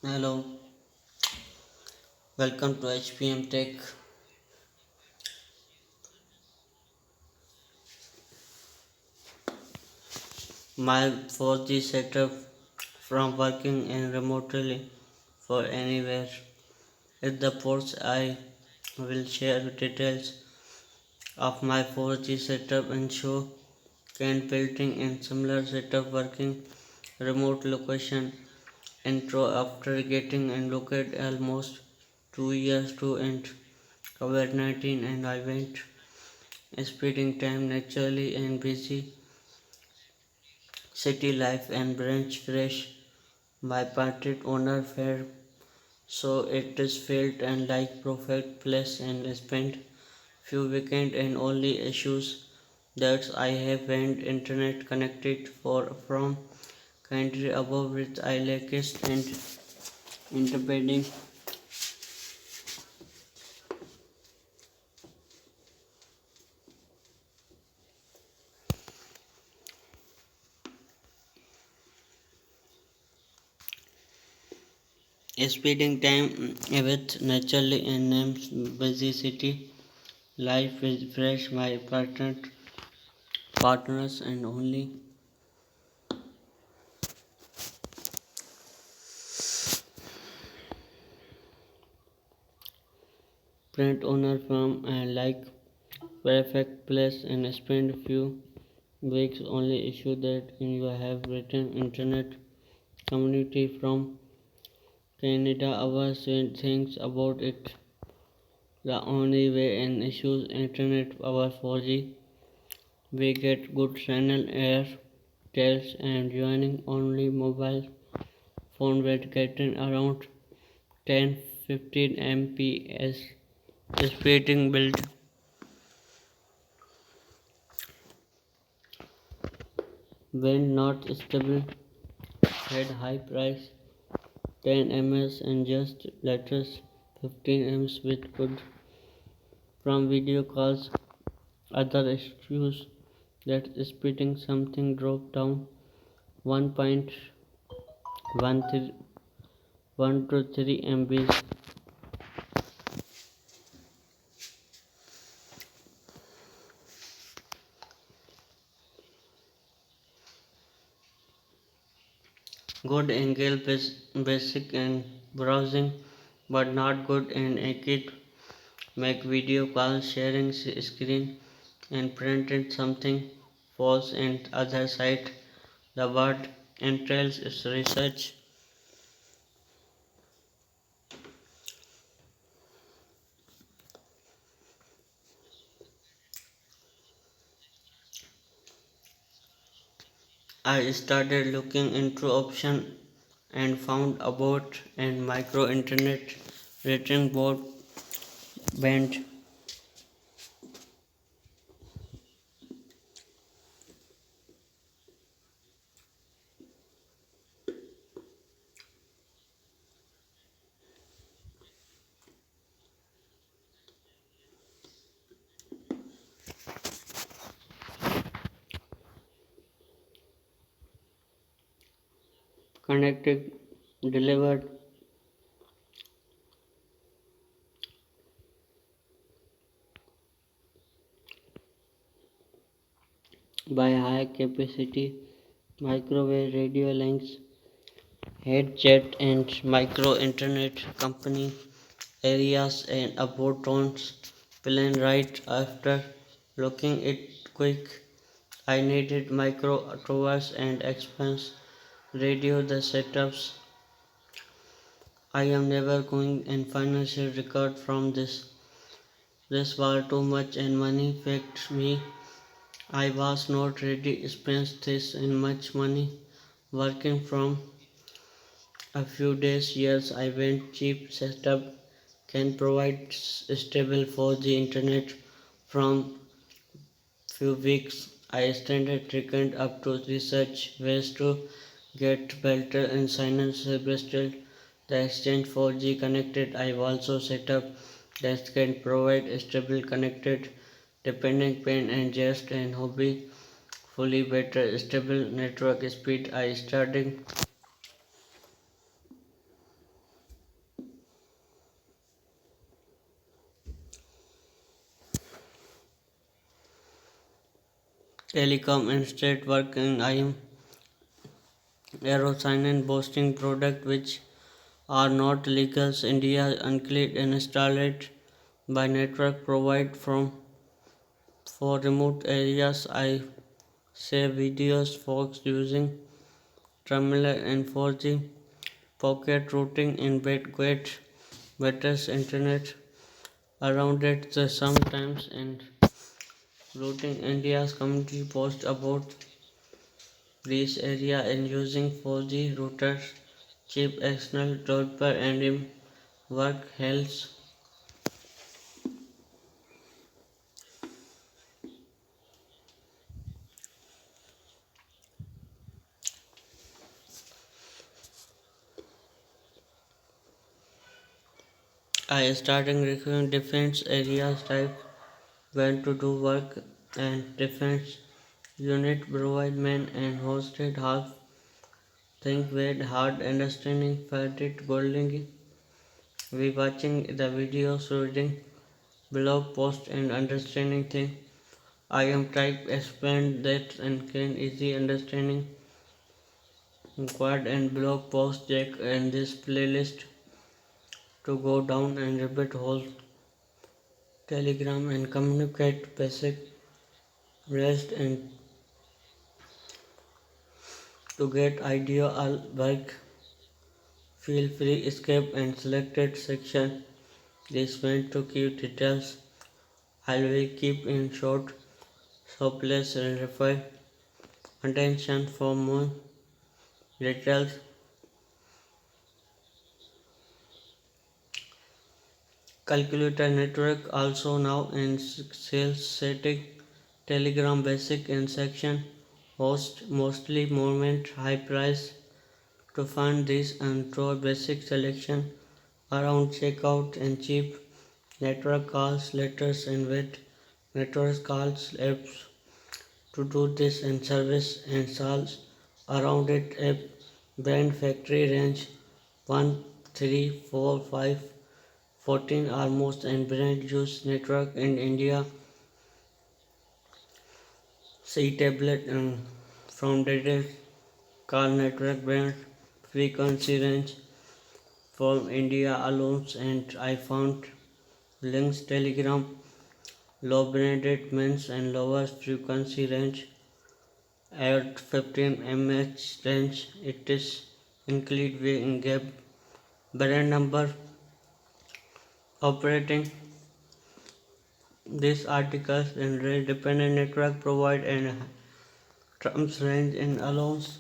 Hello, welcome to hpmtech. My 4G setup from working in remotely for anywhere. At the ports, I will share details of my 4G setup and show can building in similar setup working remote location intro after getting and located almost 2 years to end COVID-19 and I went speeding time naturally and busy city life and branch fresh. My parted owner fair so it is felt and like perfect place and spent few weekend and only issues that I have went internet connected for from country above which I lackest and interpreting speeding time with naturally in names busy city life is fresh my partners and only print owner from and like perfect place and spend few weeks only issue that you have written internet community from Canada hours and things about it. The only way and issues internet our 4G we get good channel air tells and joining only mobile phone rate getting around 10-15 Mbps speeding build when not stable had high price 10 ms and just letters 15 ms with good from video calls other issues that speeding something drop down 1.1 to 3 mbs good angle basic and browsing but not good in Akit make video call sharing screen and printed something false and other side the word entails is research. I started looking into option and found about and micro internet written board band connected delivered by high capacity microwave radio links headset and micro internet company areas and abort plan right after looking it quick I needed micro towers and expense radio the setups I am never going and financial record from this was too much and money faked me I was not ready to spend this and much money working from a few days years I went cheap setup can provide stable 4G internet from few weeks. I started tricking up to research ways to get better and silence suggested the exchange 4G connected. I also set up that can provide stable connected depending pen and just and hobby fully better stable network speed. I started telecom and state working. I am Aerosine boasting product which are not legal. India uncleared and installed by network provide from for remote areas. I save videos folks using terminal and 4G pocket routing in great better internet around it sometimes and routing India's community post about this area and using 4G routers cheap external developer and in work health. I started reviewing defense areas type when to do work and defense unit provide men and hosted half think with hard understanding felt it building we watching the videos reading blog post and understanding thing. I am trying to explain that and can easy understanding quad and blog post check and this playlist to go down and repeat whole telegram and communicate basic rest and to get idea all work feel free escape and selected section this went to key details I will keep in short so please refer attention for more details. Calculator network also now in sales setting telegram basic in section host mostly movement high price to fund this and draw basic selection around checkout and cheap network calls letters and with network calls apps to do this and service and sales around it app brand factory range 1 3 4 5 14 are most and brand use network in India. See tablet from data call network brand frequency range from India alone and I found links telegram low branded means and lower frequency range at 15 mH range it is include in gap brand number operating these articles in dependent network provide and terms range and allows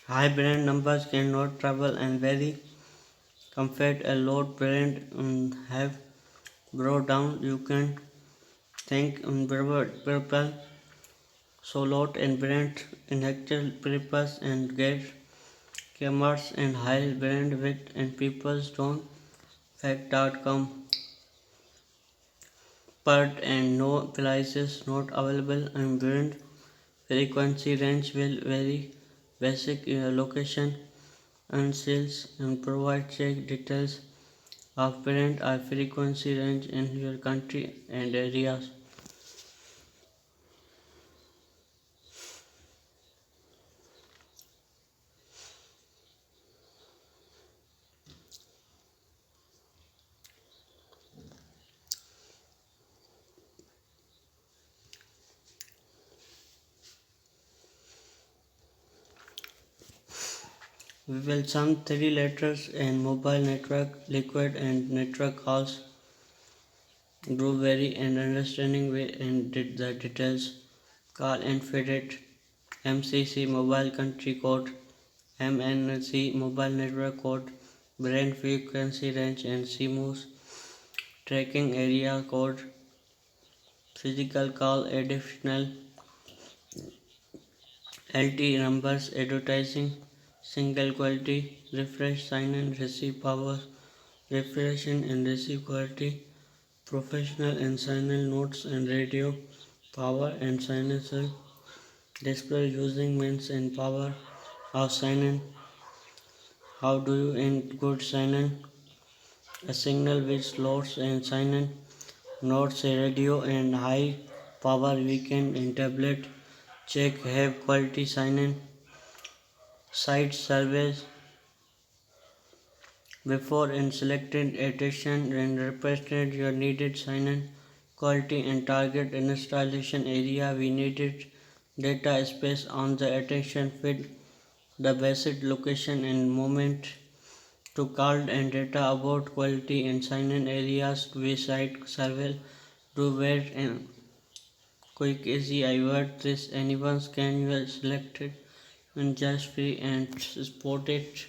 high brand numbers cannot travel and vary compared a load brand have brought down you can think purple so lot and brand in actual purpose and get cameras and high brand width and people's don't fact.com but and no prices not available and brand frequency range will vary basic location and sales and provide check details of brand or frequency range in your country and areas. We will sum three letters and mobile network liquid and network calls grew very and understanding way and did the details call and feed it MCC mobile country code MNC mobile network code brand frequency range and CMOS tracking area code physical call additional LT numbers advertising single quality, refresh, sign in, receive power, refreshing and receive quality, professional and sign in notes and radio, power and sign in cell, display using means and power, how sign in, how do you in good sign in, a signal which loads and sign in, notes a radio and high power weekend in tablet, check have quality sign in, site surveys before and selected attention and represented your needed sign in, quality and target installation area we needed data space on the attention feed, the basic location and moment to call and data about quality and sign in areas we site survey do wait and quick easy I word this anyone's can you select it and just free and support it.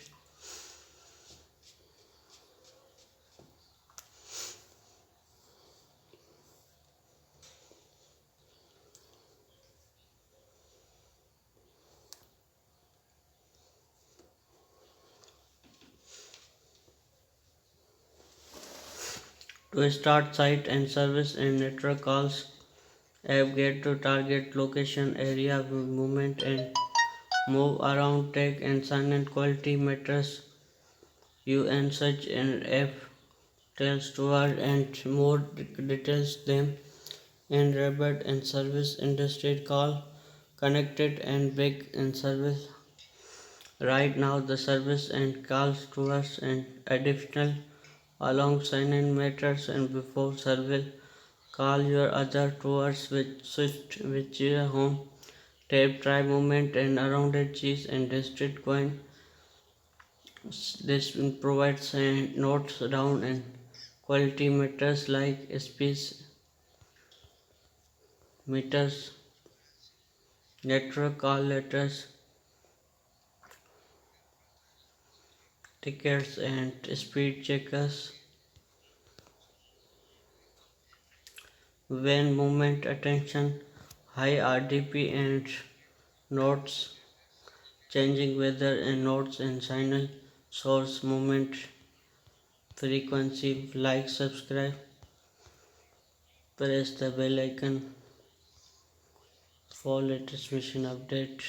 To start site and service and network calls, app get to target location area movement and move around tag and sign and quality matters you and such an app tells toward and more details them and rabbit and service industry call connected and big and service right now the service and calls towards and additional along sign in matters and before service call your other towards which switch which home tab try movement and around it cheese and district coin. This provides notes down and quality meters like speech meters, network call letters, tickets and speed checkers. When movement attention, high RDP and notes, changing weather and notes and signal source movement frequency, like subscribe, press the bell icon for latest mission update.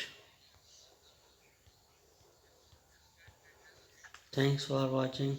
Thanks for watching.